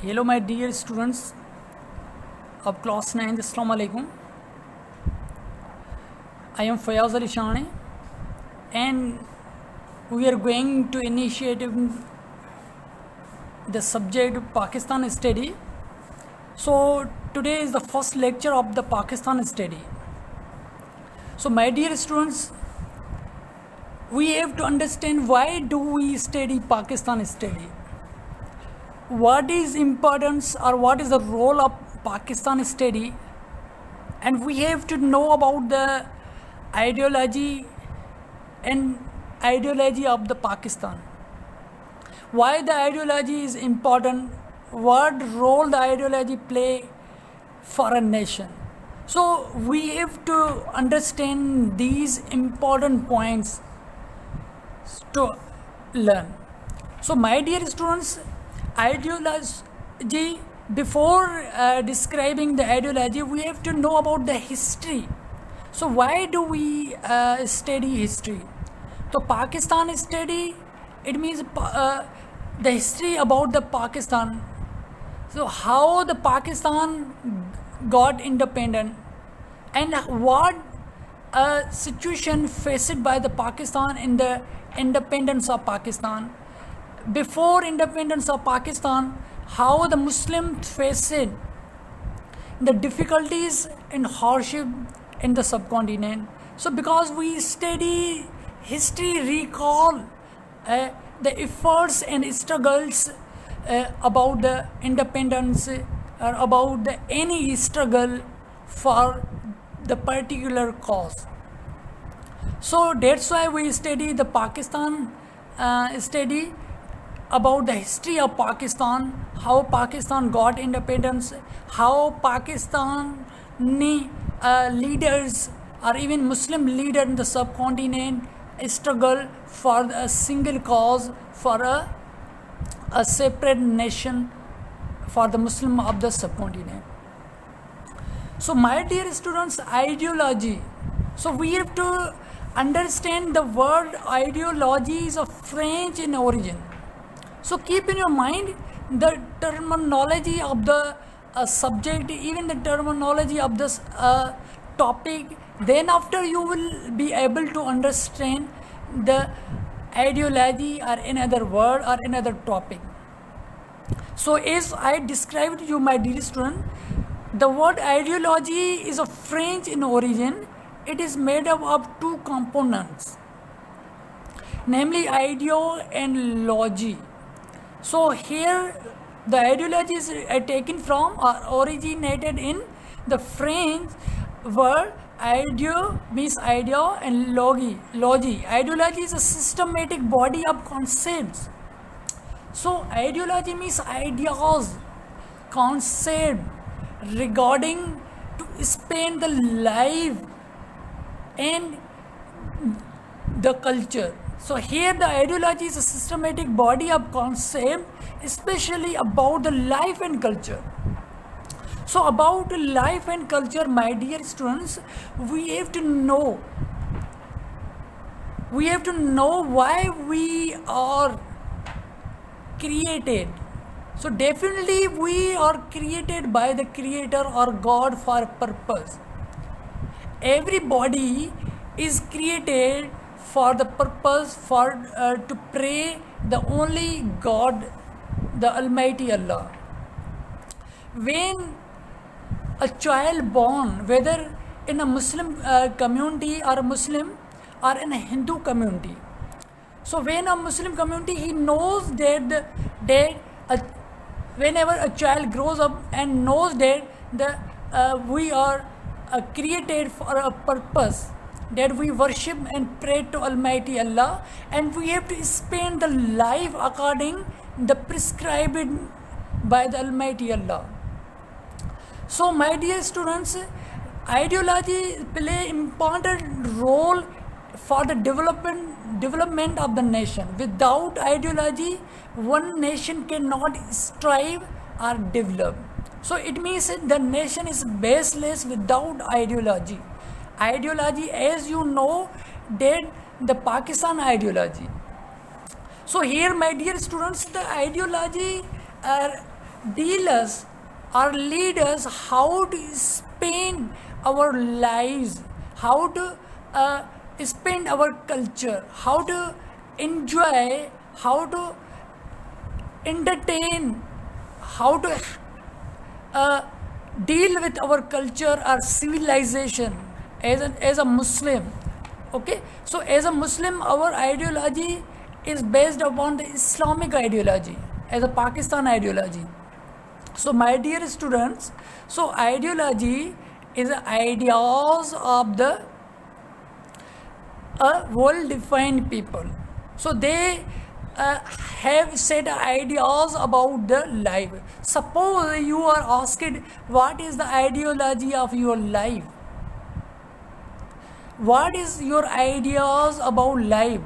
Hello, my dear students of class 9. Assalamu alaikum. I am Fayaz Ali Shane, and we are going to initiate the subject Pakistan study. So today is the first lecture of the Pakistan study. So my dear students, we have to understand why do we study Pakistan study. What is importance or what is the role of Pakistan study, and we have to know about the ideology of the Pakistan. Why the ideology is important, what role the ideology play for a nation. So we have to understand these important points to learn. So my dear students, ideology, before describing the ideology, we have to know about the history. So why do we study history? So Pakistan study, it means the history about the Pakistan. So how the Pakistan got independent, and what situation faced by the Pakistan in the independence of Pakistan. Before independence of Pakistan, how the Muslims faced the difficulties and hardship in the subcontinent. So because we study history, recall the efforts and struggles about the independence or about any struggle for the particular cause. So that's why we study the Pakistan study about the history of Pakistan, how Pakistan got independence, how Pakistani leaders or even Muslim leaders in the subcontinent struggle for a single cause, for a separate nation for the Muslim of the subcontinent. So my dear students, ideology. So we have to understand the word ideology is of French in origin. So keep in your mind the terminology of the subject, even the terminology of this topic. Then after you will be able to understand the ideology or another word or another topic. So as I described to you, my dear student, the word ideology is of French in origin. It is made up of two components, namely ideo and logy. So here the ideology is taken from or originated in the French word ideo means idea and logy. Ideology is a systematic body of concepts. So ideology means ideas, concept regarding to spend the life and the culture. So here the ideology is a systematic body of concept, especially about the life and culture. So about life and culture, my dear students, we have to know why we are created. So definitely we are created by the Creator or God for a purpose. Everybody is created for the purpose for to pray the only God, the Almighty Allah. When a child born, whether in a Muslim community or a Muslim or in a Hindu community, so when a Muslim community, he knows that whenever a child grows up and knows that we are created for a purpose, that we worship and pray to Almighty Allah, and we have to spend the life according the prescribed by the Almighty Allah. So my dear students, ideology play important role for the development of the nation. Without ideology, one nation cannot strive or develop. So it means the nation is baseless without ideology. Ideology, as you know, that the Pakistan ideology. So here, my dear students, the ideology deal us or lead us how to spend our lives, how to spend our culture, how to enjoy, how to entertain, how to deal with our culture or civilization as a Muslim. Okay, so as a Muslim, our ideology is based upon the Islamic ideology, as a Pakistan ideology. So my dear students, so ideology is the ideas of the well-defined people. So they have set ideas about the life. Suppose you are asked, what is the ideology of your life? What is your ideas about life?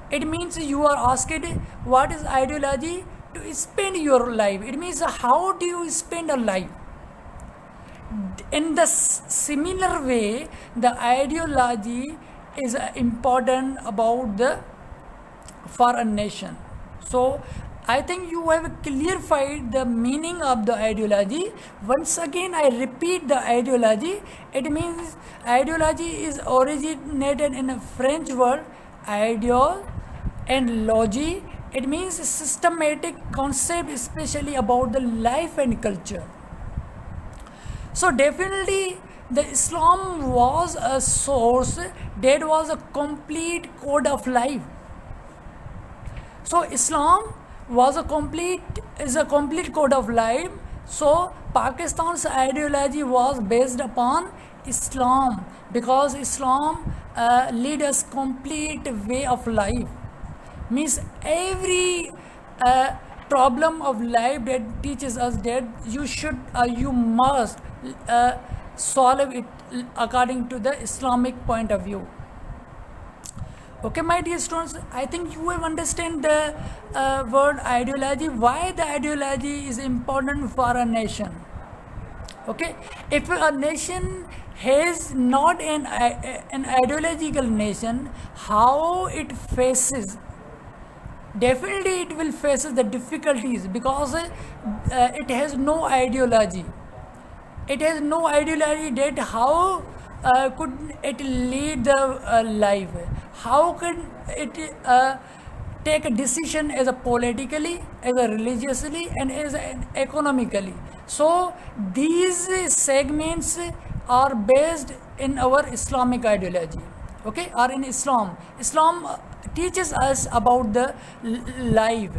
It means you are asked, what is ideology to spend your life? It means how do you spend a life? In the similar way, the ideology is important about the for a nation. So I think you have clarified the meaning of the ideology. Once again, I repeat the ideology. It means ideology is originated in a French word ideal and logy. It means a systematic concept, especially about the life and culture. So definitely the Islam was a source that was a complete code of life. So Islam was a complete code of life. So Pakistan's ideology was based upon Islam, because Islam lead us complete way of life. Means every problem of life that teaches us that you must solve it according to the Islamic point of view. Okay, my dear students, I think you have understand the word ideology, why the ideology is important for a nation. Okay, if a nation has not an ideological nation, how it faces, definitely it will face the difficulties, because it has no ideology. It has no ideology that how could it lead the life? How can it take a decision as a politically, as a religiously, and as an economically? So these segments are based in our Islamic ideology. Okay, or in Islam. Islam teaches us about the life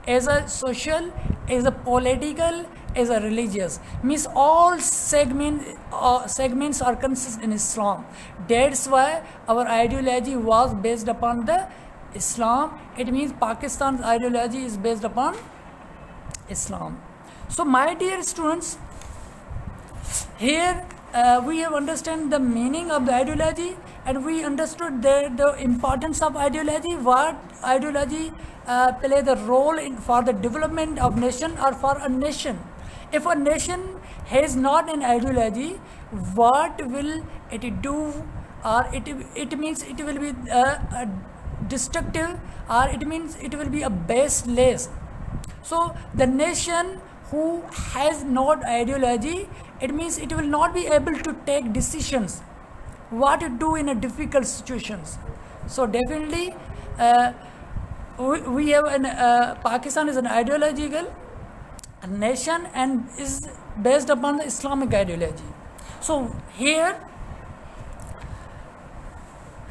as a social, as a political, as a religious. Means all segments are consist in Islam. That's why our ideology was based upon the Islam. It means Pakistan's ideology is based upon Islam. So my dear students, here we have understand the meaning of the ideology, and we understood the importance of ideology, what ideology play the role in for the development of nation or for a nation. If a nation has not an ideology, what will it do? Or it means it will be destructive, or it means it will be a baseless. So the nation who has not ideology, it means it will not be able to take decisions what to do in a difficult situations. So definitely we have an Pakistan is an ideological nation and is based upon the Islamic ideology. So here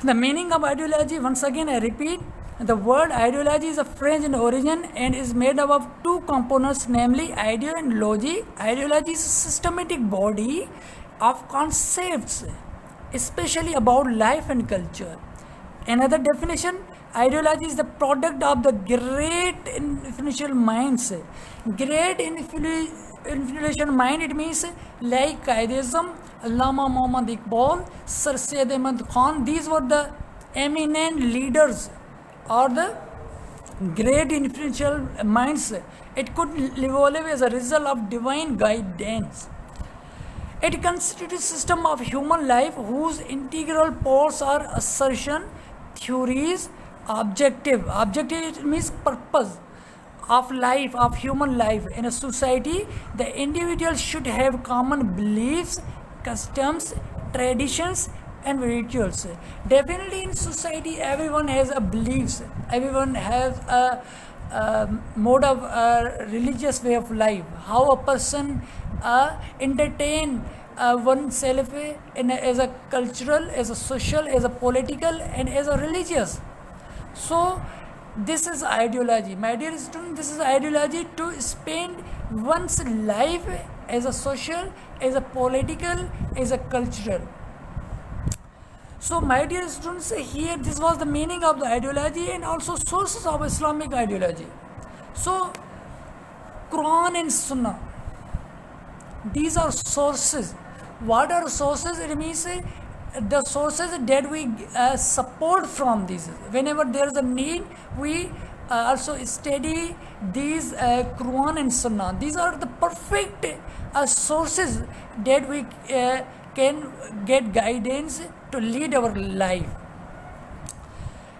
the meaning of ideology, once again I repeat, the word ideology is a French in origin and is made up of two components, namely idea and logic. Ideology is a systematic body of concepts, especially about life and culture. Another definition, ideology is the product of the great influential minds. Great influential mind, it means like Qaidism, Allama Muhammad Iqbal, Sir Syed Ahmad Khan. These were the eminent leaders or the great influential minds. It could evolve as a result of divine guidance. It constitutes a system of human life whose integral parts are assertion, theories, objective. Objective means purpose. of life, of human life. In a society, the individual should have common beliefs, customs, traditions, and rituals. Definitely, in society, everyone has a beliefs. Everyone has a mode of religious way of life. How a person entertain oneself as a cultural, as a social, as a political, and as a religious. So this is ideology, my dear student. This is ideology to spend one's life as a social, as a political, as a cultural. So my dear students, here this was the meaning of the ideology and also sources of Islamic ideology. So Quran and Sunnah, these are sources. What are sources? It means the sources that we support from these. Whenever there is a need, we also study these Quran and Sunnah. These are the perfect sources that we can get guidance to lead our life.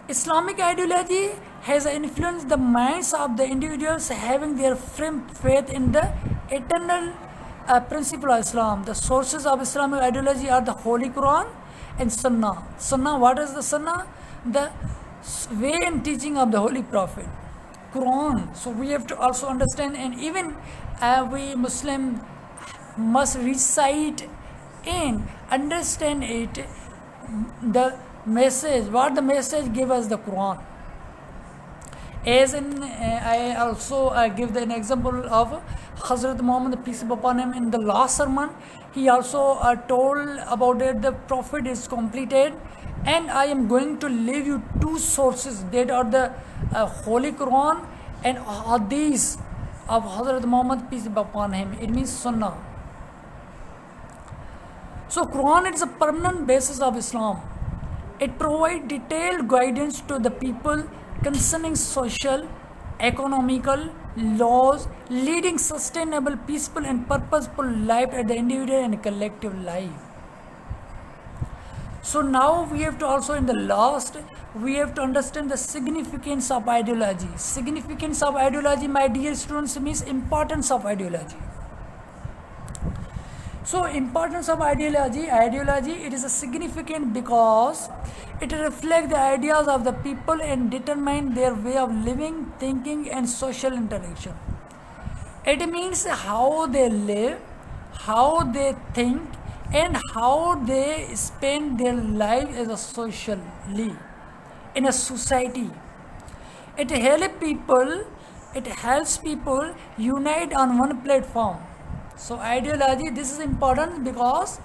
Islamic ideology has influenced the minds of the individuals having their firm faith in the eternal principle of Islam. The sources of Islamic ideology are the Holy Quran and Sunnah. Sunnah, what is the Sunnah? The way and teaching of the Holy Prophet. Quran, so we have to also understand, and even we Muslim must recite and understand it, the message, what the message give us the Quran. As in, I also give an example of Hazrat Muhammad, peace be upon him, in the last sermon. He also told about it, the Prophet is completed, and I am going to leave you two sources that are the Holy Quran and Hadith of Hazrat Muhammad, peace be upon him. It means Sunnah. So Quran is a permanent basis of Islam. It provides detailed guidance to the people concerning social, economical, laws, leading sustainable, peaceful and purposeful life at the individual and collective life. So now we have to also, in the last, we have to understand the significance of ideology. Significance of ideology, my dear students, means importance of ideology. So importance of ideology, it is a significant because it reflects the ideas of the people and determine their way of living, thinking and social interaction. It means how they live, how they think and how they spend their life as a socially in a society. It helps people unite on one platform. So ideology, this is important because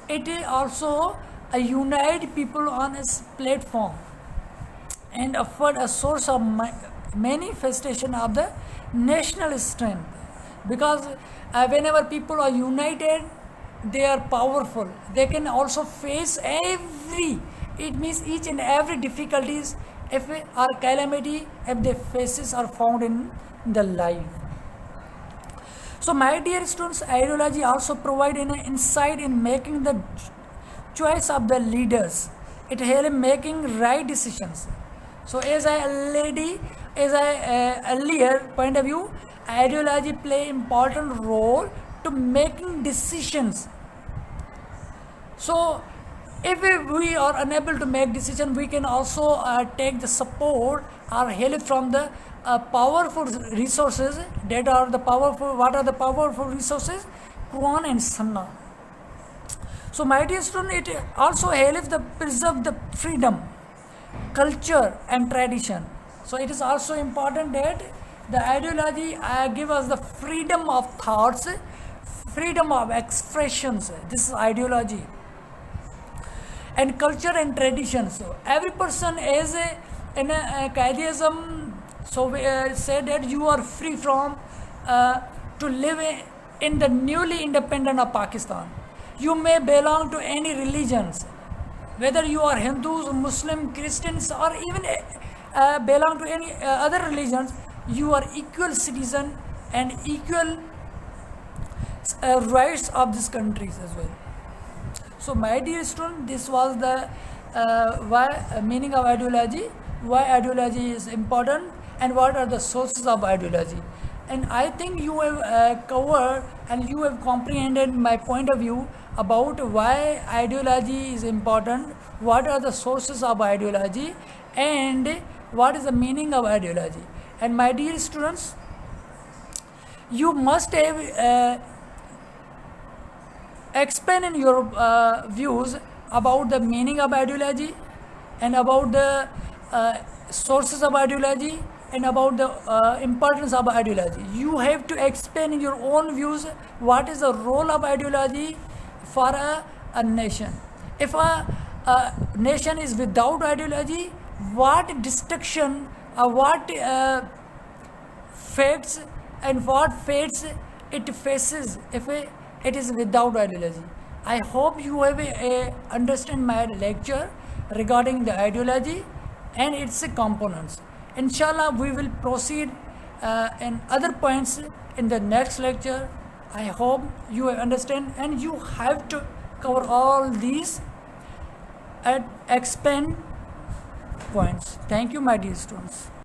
it also unite people on its platform and afford a source of manifestation of the national strength. Because whenever people are united, they are powerful. They can also face each and every difficulties if or calamity if the faces are found in the life. So my dear students, ideology also provide an insight in making the choice of the leaders. It helps making right decisions. So as I earlier point of view, ideology play important role to making decisions. So if we are unable to make decision, we can also take the support or help from the powerful resources that are the powerful. What are the powerful resources? Quran and Sunnah. So my dear student, it also helps to preserve the freedom, culture and tradition. So it is also important that the ideology give us the freedom of thoughts, freedom of expressions. This is ideology. And culture and tradition. So every person is in a Qaidism. So we say that you are free from to live in the newly independent of Pakistan. You may belong to any religions, whether you are Hindus, Muslim, Christians, or even belong to any other religions. You are equal citizen and equal rights of these countries as well. So my dear student, this was the meaning of ideology, why ideology is important, and what are the sources of ideology. And I think you have covered and you have comprehended my point of view about why ideology is important, what are the sources of ideology, and what is the meaning of ideology. And my dear students, you must have explain in your views about the meaning of ideology and about the sources of ideology and about the importance of ideology. You have to explain in your own views what is the role of ideology for a nation. If a nation is without ideology, what destruction or what fates and what fates it faces if it is without ideology. I hope you have understand my lecture regarding the ideology and its components. Inshallah, we will proceed in other points in the next lecture. I hope you understand, and you have to cover all these and expand points. Thank you, my dear students.